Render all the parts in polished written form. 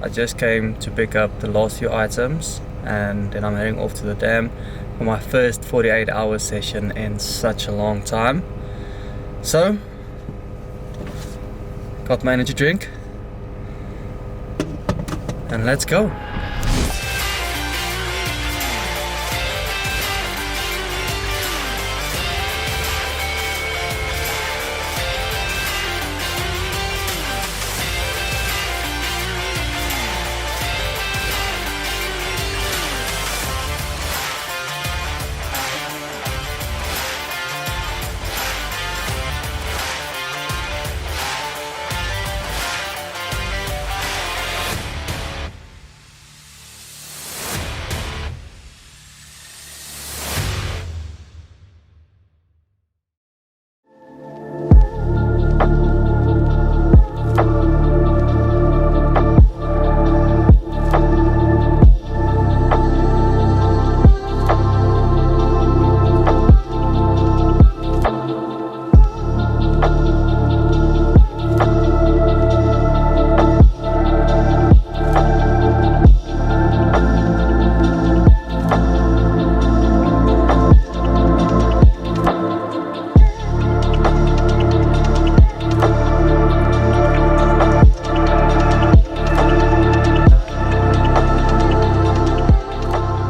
I just came to pick up the last few items and then I'm heading off to the dam for my first 48-hour session in such a long time. So, got my energy drink and let's go.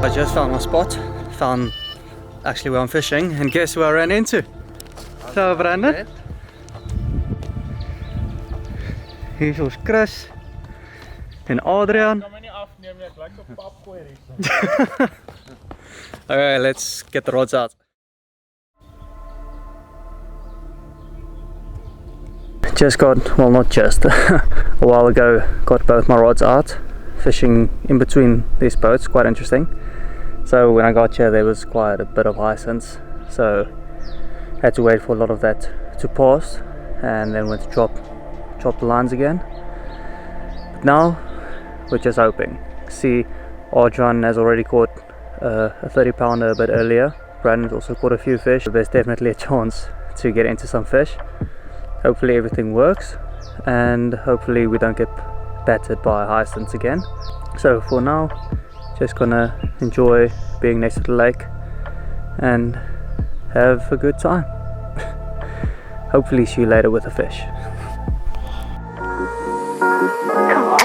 I just found my spot, found actually where I'm fishing, and guess who I ran into? So Brandon. Hier is Chris and Adrian. Alright, let's get the rods out. Just got, well not just, a while ago got both my rods out, fishing in between these boats, quite interesting. So when I got here there was quite a bit of hyacinth, so had to wait for a lot of that to pass and then went to chop the lines again. But now we're just hoping. See, Adrian has already caught a 30-pounder a bit earlier. Brandon's also caught a few fish, so there's definitely a chance to get into some fish. Hopefully everything works and hopefully we don't get battered by hyacinths again. So for now, just gonna enjoy being next to the lake and have a good time. Hopefully see you later with a fish. Come on.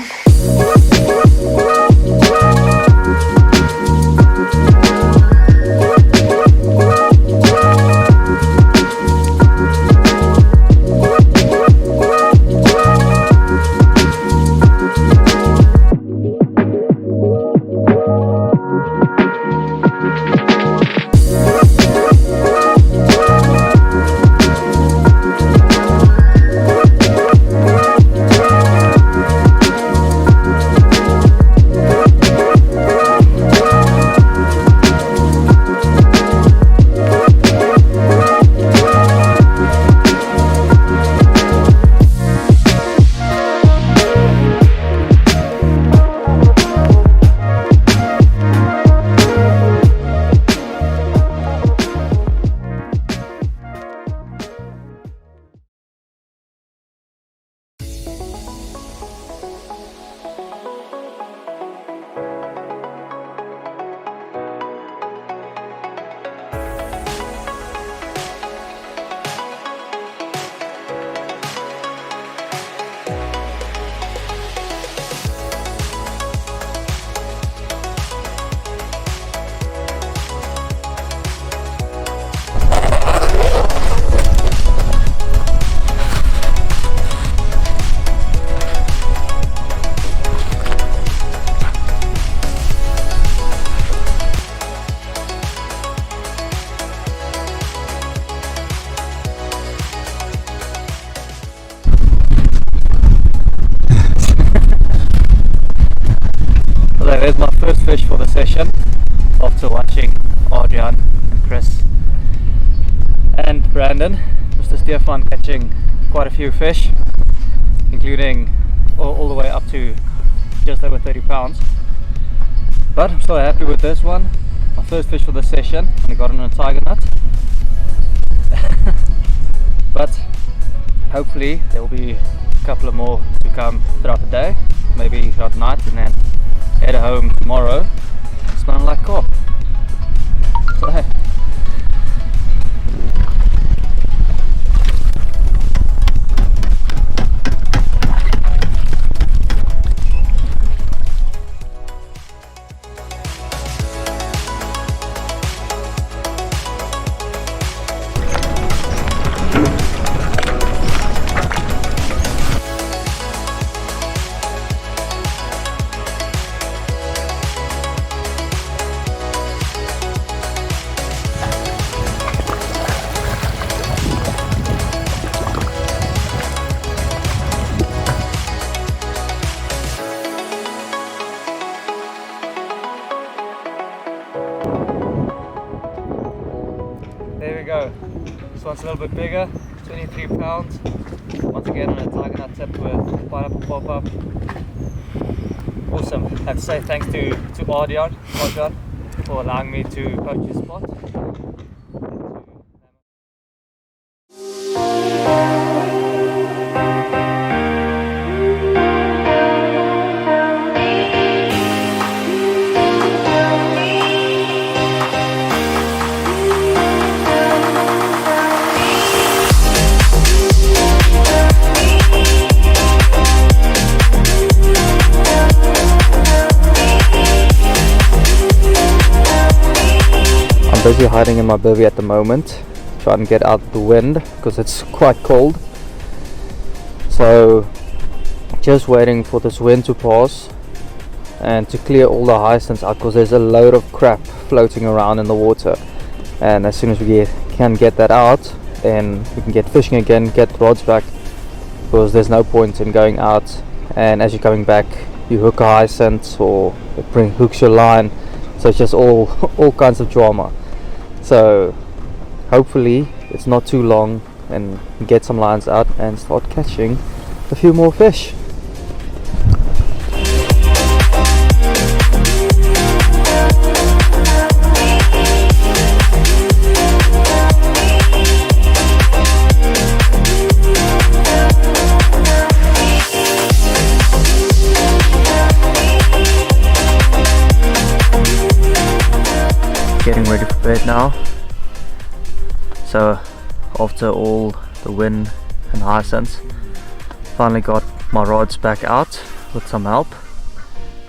There's my first fish for the session after watching Adrian and Chris and Brandon, Mr. Stefan, catching quite a few fish, including all the way up to just over 30 pounds. But I'm so happy with this one. My first fish for the session, and I got it on a tiger nut. But hopefully there will be a couple of more to come throughout the day, maybe throughout the night, and then head home tomorrow smelling like carp. So hey. There we go. This one's a little bit bigger, 23 pounds. Once again on a tiger nut tip with pineapple pop-up. Awesome. I have to say thanks to Ardyard for allowing me to poach his spot. I'm busy hiding in my bivvy at the moment, trying to get out of the wind because it's quite cold. So just waiting for this wind to pass and to clear all the hyacinths out, because there's a load of crap floating around in the water, and as soon as we can get that out, then we can get fishing again, get the rods back, because there's no point in going out and as you're coming back you hook a hyacinth or it hooks your line, so it's just all kinds of drama. So hopefully it's not too long and get some lines out and start catching a few more fish. Getting ready for bed now. So after all the wind and hyacinths, finally got my rods back out with some help,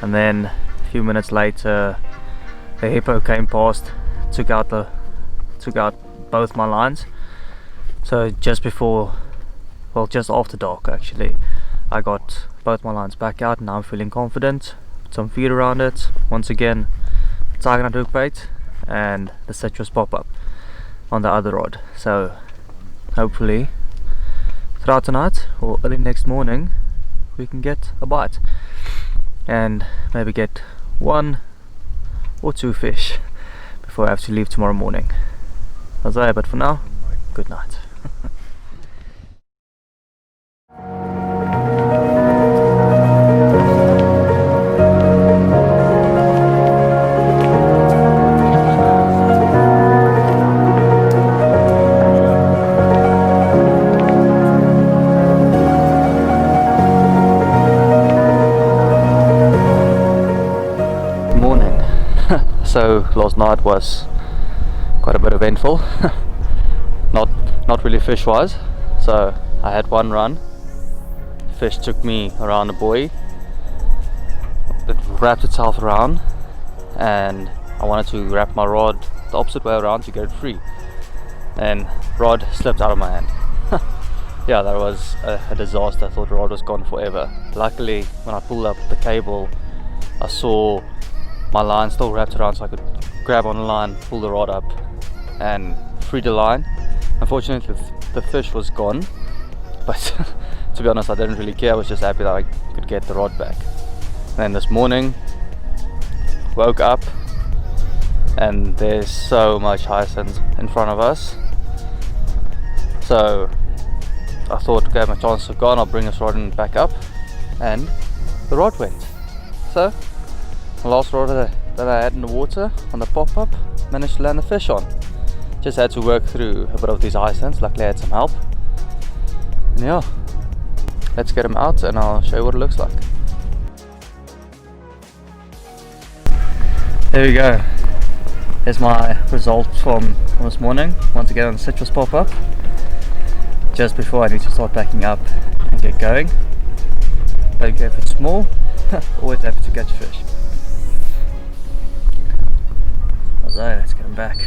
and then a few minutes later the hippo came past, took out both my lines. So just before, well, just after dark actually, I got both my lines back out, and now I'm feeling confident. Put some feed around it, once again tiger nut hook bait and the citrus pop-up on the other rod. So hopefully throughout tonight or early next morning we can get a bite and maybe get 1 or 2 fish before I have to leave tomorrow morning. But for now, good night. So last night was quite a bit eventful. not really fish wise. So I had one run, fish took me around a buoy, it wrapped itself around, and I wanted to wrap my rod the opposite way around to get it free, and rod slipped out of my hand. Yeah, that was a disaster. I thought the rod was gone forever. Luckily when I pulled up the cable I saw my line still wrapped around, so I could grab on the line, pull the rod up and free the line. Unfortunately the fish was gone, but to be honest I didn't really care. I was just happy that I could get the rod back. And then this morning woke up and there's so much hyacinth in front of us, so I thought, okay, my chances are gone, I'll bring this rod back up, and the rod went. So the last rod that I had in the water on the pop-up, managed to land a fish on. Just had to work through a bit of these hyacinths. Luckily I had some help, and yeah, let's get them out and I'll show you what it looks like. There we go. Here's my results from this morning. Once again on the citrus pop-up. Just before I need to start packing up and get going. Don't care if it's small, always happy to catch fish. So let's get them back.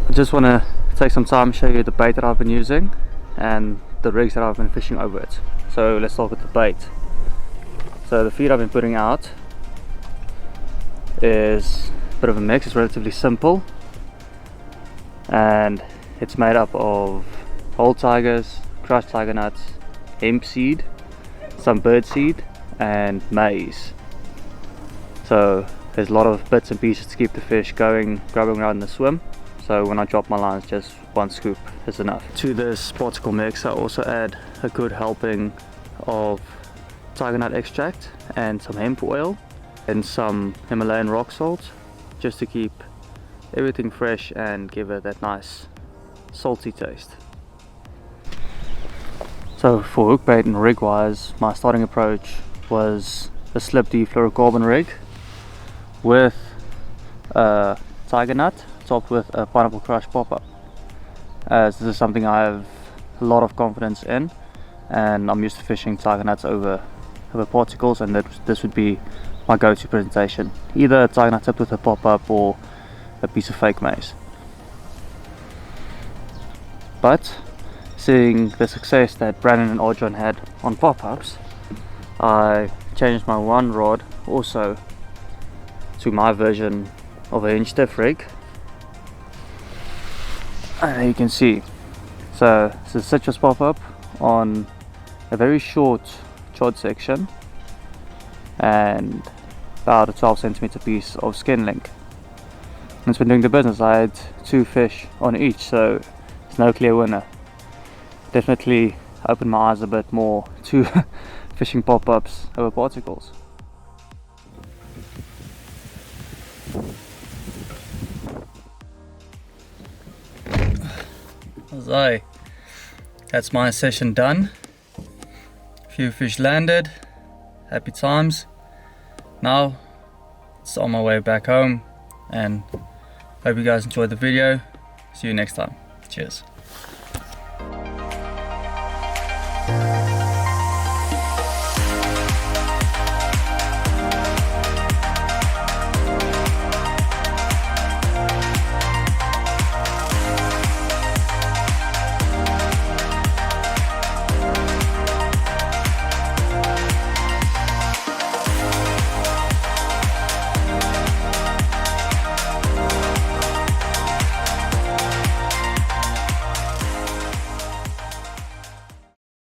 I just want to take some time to show you the bait that I've been using and the rigs that I've been fishing over it. So let's start with the bait. So the feed I've been putting out is a bit of a mix. It's relatively simple and it's made up of whole tigers, crushed tiger nuts, hemp seed, some bird seed and maize. So there's a lot of bits and pieces to keep the fish going, grubbing around in the swim. So when I drop my lines, just one scoop is enough. To this particle mix I also add a good helping of tiger nut extract and some hemp oil and some Himalayan rock salt, just to keep everything fresh and give it that nice salty taste. So for hook bait and rig wise, my starting approach was a slip D fluorocarbon rig with a tiger nut topped with a pineapple crush pop-up. This is something I have a lot of confidence in, and I'm used to fishing tiger nuts over particles, and this would be my go-to presentation. Either a tiger nut tipped with a pop-up or a piece of fake maize. But seeing the success that Brandon and Arjon had on pop-ups, I changed my one rod also to my version of a hinge stiff rig. And there you can see, so it's a citrus pop-up on a very short chod section and about a 12 centimeter piece of skin link. And it's been doing the business. I had 2 fish on each, so it's no clear winner. Definitely opened my eyes a bit more to fishing pop-ups over particles. So that's my session done. Few fish landed, happy times. Now it's on my way back home, and hope you guys enjoyed the video. See you next time. Cheers.